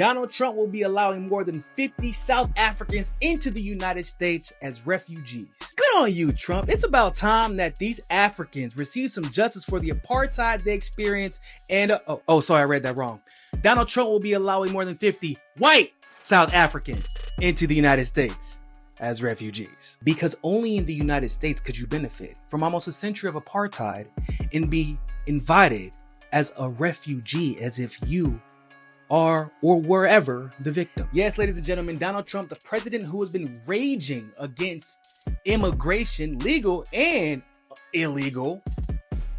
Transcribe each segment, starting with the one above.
Donald Trump will be allowing more than 50 South Africans into the United States as refugees. Good on you, Trump. It's about time that these Africans receive some justice for the apartheid they experienced. And, sorry, I read that wrong. Donald Trump will be allowing more than 50 white South Africans into the United States as refugees. Because only in the United States could you benefit from almost a century of apartheid and be invited as a refugee, as if you are or were ever the victim. Yes, ladies and gentlemen, Donald Trump, the president who has been raging against immigration, legal and illegal,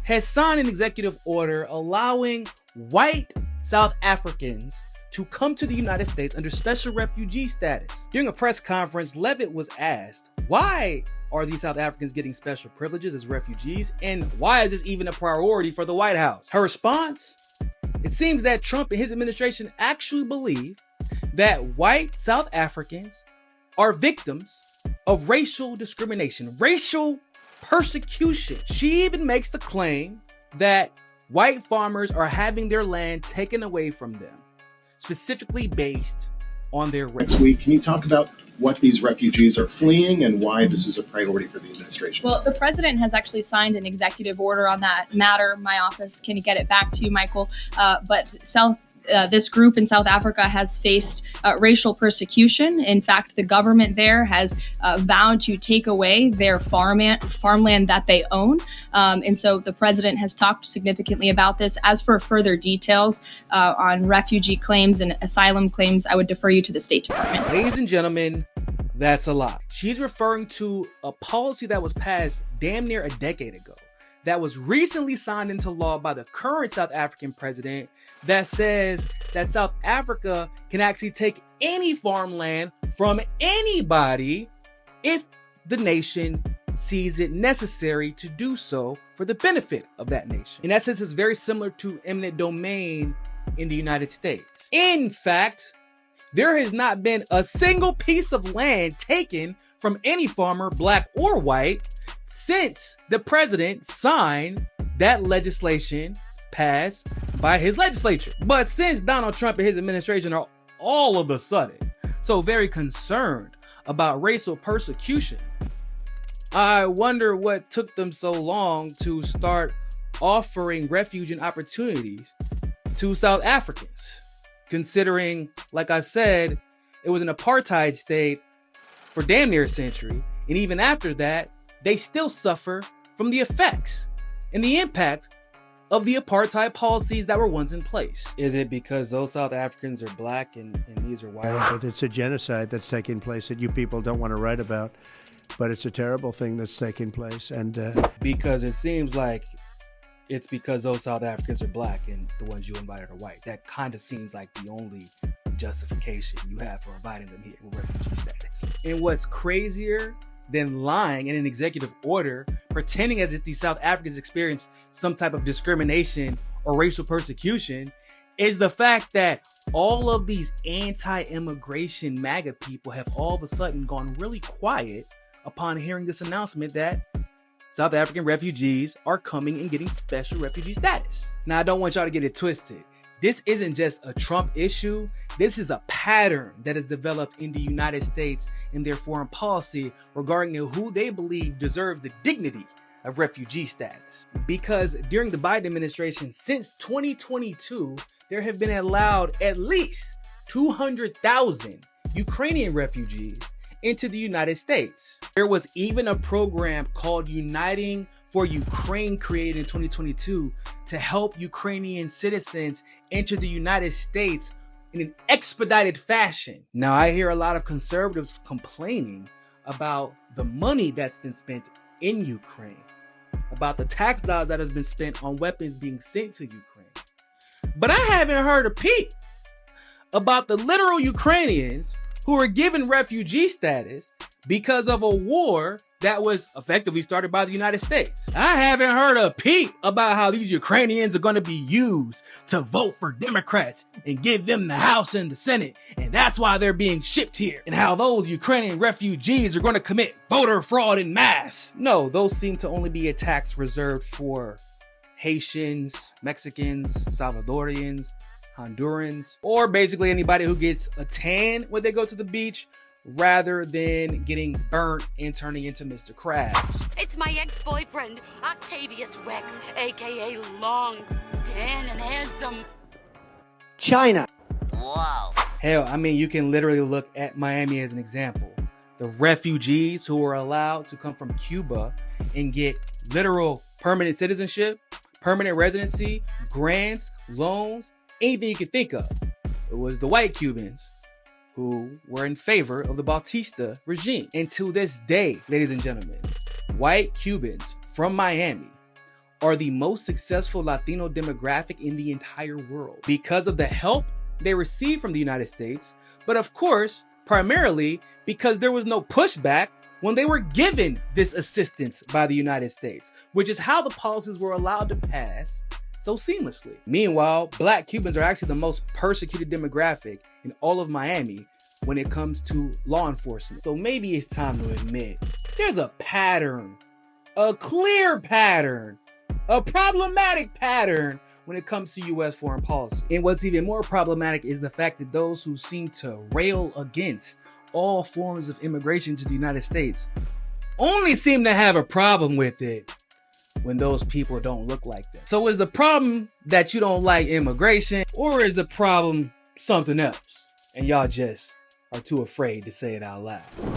has signed an executive order allowing white South Africans to come to the United States under special refugee status. During a press conference, Leavitt was asked, why are these South Africans getting special privileges as refugees? And why is this even a priority for the White House? Her response? It seems that Trump and his administration actually believe that white South Africans are victims of racial discrimination, racial persecution. She even makes the claim that white farmers are having their land taken away from them, specifically based on their race. Next week, can you talk about what these refugees are fleeing and why this is a priority for the administration? Well, the president has actually signed an executive order on that matter. My office can get it back to you, Michael. This group in South Africa has faced racial persecution. In fact, the government there has vowed to take away their farmland that they own. And so the president has talked significantly about this. As for further details on refugee claims and asylum claims, I would defer you to the State Department. Ladies and gentlemen, that's a lot. She's referring to a policy that was passed damn near a decade ago, that was recently signed into law by the current South African president, that says that South Africa can actually take any farmland from anybody if the nation sees it necessary to do so for the benefit of that nation. In essence, it's very similar to eminent domain in the United States. In fact, there has not been a single piece of land taken from any farmer, black or white, since the president signed that legislation passed by his legislature. But since Donald Trump and his administration are all of a sudden so very concerned about racial persecution, I wonder what took them so long to start offering refuge and opportunities to South Africans, considering, like I said, it was an apartheid state for damn near a century, and even after that, they still suffer from the effects and the impact of the apartheid policies that were once in place. Is it because those South Africans are black and these are white? But it's a genocide that's taking place that you people don't want to write about, but it's a terrible thing that's taking place. And because it seems like it's because those South Africans are black and the ones you invited are white. That kind of seems like the only justification you have for inviting them here with refugee status. And what's crazier than lying in an executive order, pretending as if these South Africans experienced some type of discrimination or racial persecution, is the fact that all of these anti-immigration MAGA people have all of a sudden gone really quiet upon hearing this announcement that South African refugees are coming and getting special refugee status. Now, I don't want y'all to get it twisted. This isn't just a Trump issue. This is a pattern that has developed in the United States in their foreign policy regarding who they believe deserves the dignity of refugee status. Because during the Biden administration, since 2022, there have been allowed at least 200,000 Ukrainian refugees into the United States. There was even a program called Uniting for Ukraine created in 2022 to help Ukrainian citizens enter the United States in an expedited fashion. Now, I hear a lot of conservatives complaining about the money that's been spent in Ukraine, about the tax dollars that has been spent on weapons being sent to Ukraine. But I haven't heard a peep about the literal Ukrainians who are given refugee status because of a war that was effectively started by the United States. I haven't heard a peep about how these Ukrainians are going to be used to vote for Democrats and give them the House and the Senate, and that's why they're being shipped here, and how those Ukrainian refugees are going to commit voter fraud in mass. No, those seem to only be attacks reserved for Haitians, Mexicans, Salvadorians, Hondurans, or basically anybody who gets a tan when they go to the beach rather than getting burnt and turning into Mr. Krabs. It's my ex-boyfriend, Octavius Rex, aka Long, Tan, and Handsome. China. Wow. Hell, I mean, you can literally look at Miami as an example. The refugees who are allowed to come from Cuba and get literal permanent citizenship, permanent residency, grants, loans, anything you can think of. It was the white Cubans who were in favor of the Bautista regime. And to this day, ladies and gentlemen, white Cubans from Miami are the most successful Latino demographic in the entire world because of the help they received from the United States, but of course, primarily because there was no pushback when they were given this assistance by the United States, which is how the policies were allowed to pass so seamlessly. Meanwhile, black Cubans are actually the most persecuted demographic in all of Miami when it comes to law enforcement. So maybe it's time to admit there's a pattern, a clear pattern, a problematic pattern when it comes to U.S. foreign policy. And what's even more problematic is the fact that those who seem to rail against all forms of immigration to the United States only seem to have a problem with it when those people don't look like that. So is the problem that you don't like immigration, or is the problem something else and y'all just are too afraid to say it out loud?